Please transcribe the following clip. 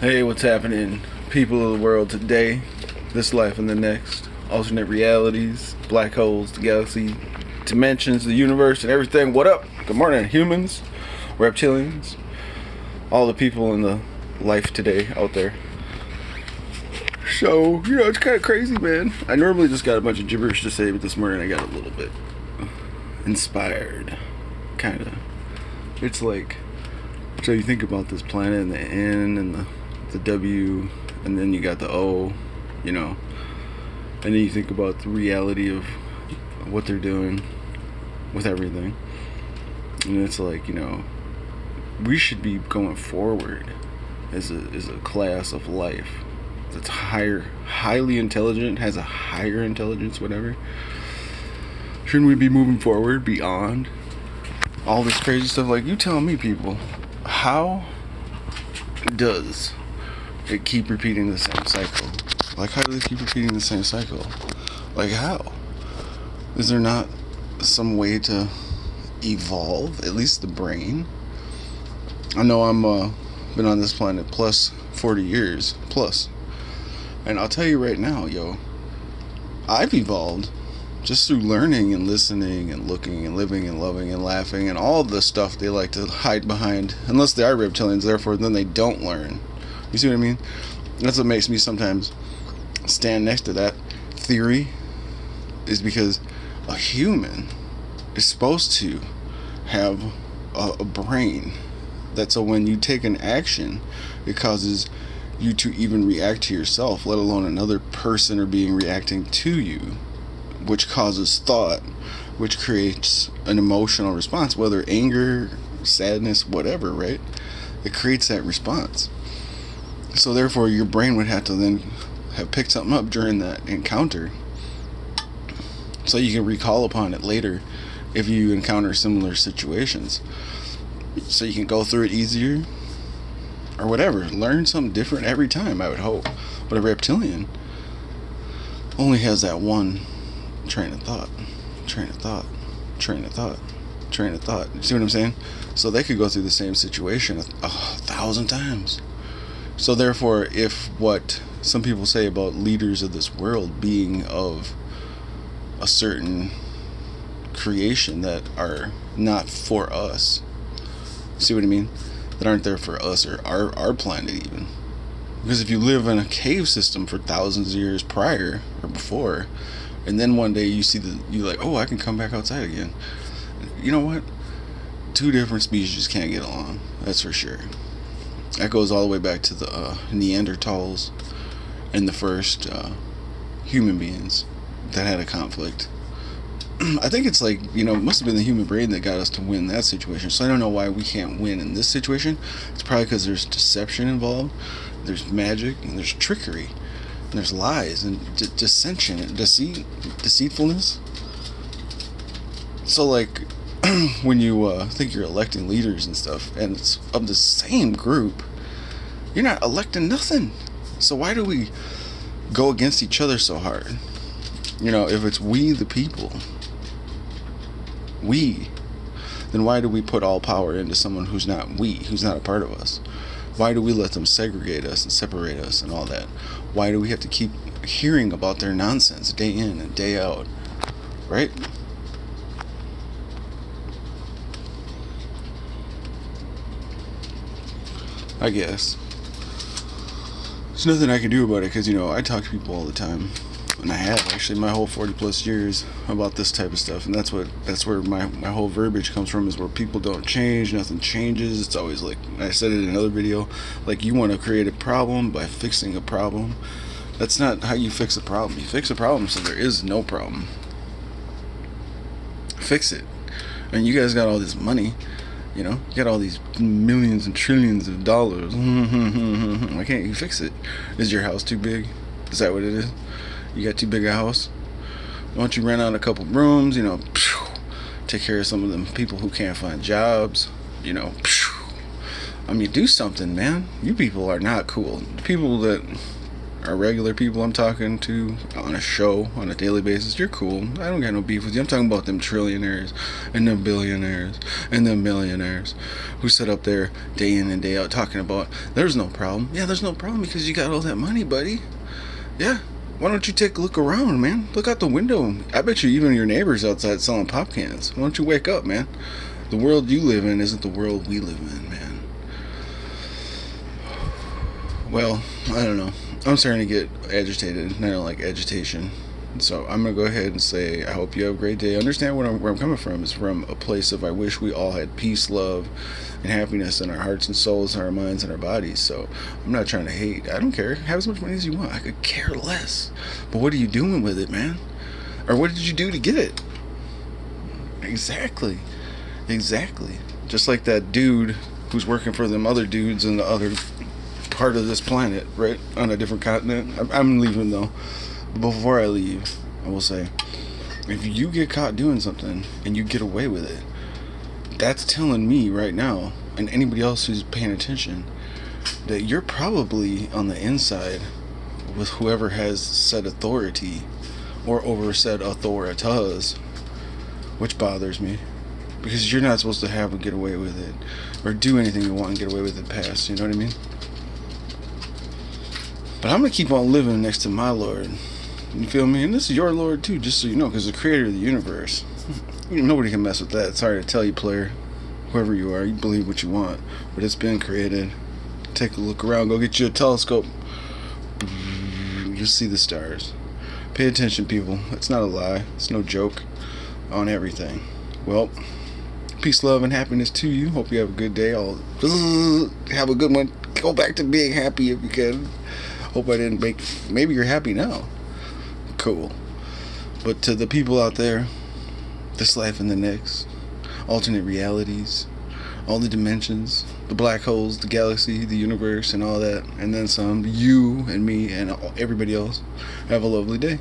Hey, what's happening, people of the world today, this life and the next, alternate realities, black holes, the galaxy, dimensions, the universe, and everything. What up? Good morning, humans, reptilians, all the people in the life today out there. So, it's kind of crazy, man. I normally just got a bunch of gibberish to say, but this morning I got a little bit inspired. Kind of. It's like, so you think about this planet and the N and the W, and then you got the O, and then you think about the reality of what they're doing with everything, and it's like, we should be going forward as a class of life that's highly intelligent, has a higher intelligence, whatever. Shouldn't we be moving forward beyond all this crazy stuff? Like, you tell me, people, how does it keep repeating the same cycle? Like, how do they keep repeating the same cycle? Like, how? Is there not some way to evolve, at least the brain? I know I'm been on this planet plus 40 years plus, and I'll tell you right now, I've evolved just through learning and listening and looking and living and loving and laughing and all the stuff they like to hide behind, unless they are reptilians, therefore then they don't learn. You see what I mean? That's what makes me sometimes stand next to that theory, is because a human is supposed to have a brain that, so when you take an action, it causes you to even react to yourself, let alone another person or being reacting to you, which causes thought, which creates an emotional response, whether anger, sadness, whatever, right? It creates that response. So therefore your brain would have to then have picked something up during that encounter, so you can recall upon it later if you encounter similar situations, so you can go through it easier or whatever, learn something different every time, I would hope. But a reptilian only has that one train of thought. You see what I'm saying? So they could go through the same situation a thousand times. So therefore, if what some people say about leaders of this world being of a certain creation that are not for us, see what I mean? That aren't there for us or our planet even. Because if you live in a cave system for thousands of years prior or before, and then one day you're like, oh, I can come back outside again. You know what? Two different species can't get along. That's for sure. That goes all the way back to the Neanderthals and the first human beings that had a conflict. I think it's like, it must have been the human brain that got us to win that situation. So I don't know why we can't win in this situation. It's probably because there's deception involved, there's magic, and there's trickery, and there's lies, and dissension, and deceitfulness. So, like, when you think you're electing leaders and stuff, and it's of the same group, you're not electing nothing. So why do we go against each other so hard? If it's we the people, then why do we put all power into someone who's not a part of us? Why do we let them segregate us and separate us and all that? Why do we have to keep hearing about their nonsense day in and day out, right? I guess there's nothing I can do about it, because I talk to people all the time, and I have actually my whole 40 plus years about this type of stuff, and that's where my whole verbiage comes from, is where people don't change, nothing changes. It's always like, I said it in another video, like, you want to create a problem by fixing a problem. That's not how you fix a problem. You fix a problem so there is no problem. Fix it. And you guys got all this money, you got all these millions and trillions of dollars. Why can't you fix it? Is your house too big? Is that what it is? You got too big a house? Why don't you rent out a couple rooms, take care of some of them people who can't find jobs, do something, man. You people are not cool. The people that are regular people I'm talking to on a show on a daily basis, you're cool. I don't got no beef with you. I'm talking about them trillionaires and them billionaires and them millionaires who sit up there day in and day out talking about there's no problem. Yeah, there's no problem because you got all that money, buddy. Yeah. Why don't you take a look around, man? Look out the window. I bet you even your neighbors outside selling pop cans. Why don't you wake up, man? The world you live in isn't the world we live in, man. Well, I don't know. I'm starting to get agitated, and I don't like agitation. So I'm going to go ahead and say I hope you have a great day. Understand where I'm coming from. It's from a place of I wish we all had peace, love, and happiness in our hearts and souls, and our minds and our bodies. So I'm not trying to hate. I don't care. Have as much money as you want. I could care less. But what are you doing with it, man? Or what did you do to get it? Exactly. Just like that dude who's working for them other dudes in the other part of this planet, right? On a different continent. I'm leaving though. Before I leave, I will say, if you get caught doing something and you get away with it, that's telling me right now, and anybody else who's paying attention, that you're probably on the inside with whoever has said authority or over said authoritas, which bothers me, because you're not supposed to have a get away with it or do anything you want and get away with it past, you know what I mean? But I'm going to keep on living next to my Lord. You feel me? And this is your Lord too, just so you know, because the creator of the universe. Nobody can mess with that. Sorry to tell you, player. Whoever you are, you believe what you want. But it's been created. Take a look around. Go get you a telescope. You'll see the stars. Pay attention, people. It's not a lie. It's no joke on everything. Well, peace, love, and happiness to you. Hope you have a good day. I'll have a good one. Go back to being happy if you can. Hope I didn't make... Maybe you're happy now. Cool. But to the people out there, this life and the next, alternate realities, all the dimensions, the black holes, the galaxy, the universe, and all that, and then some, you and me and everybody else, have a lovely day.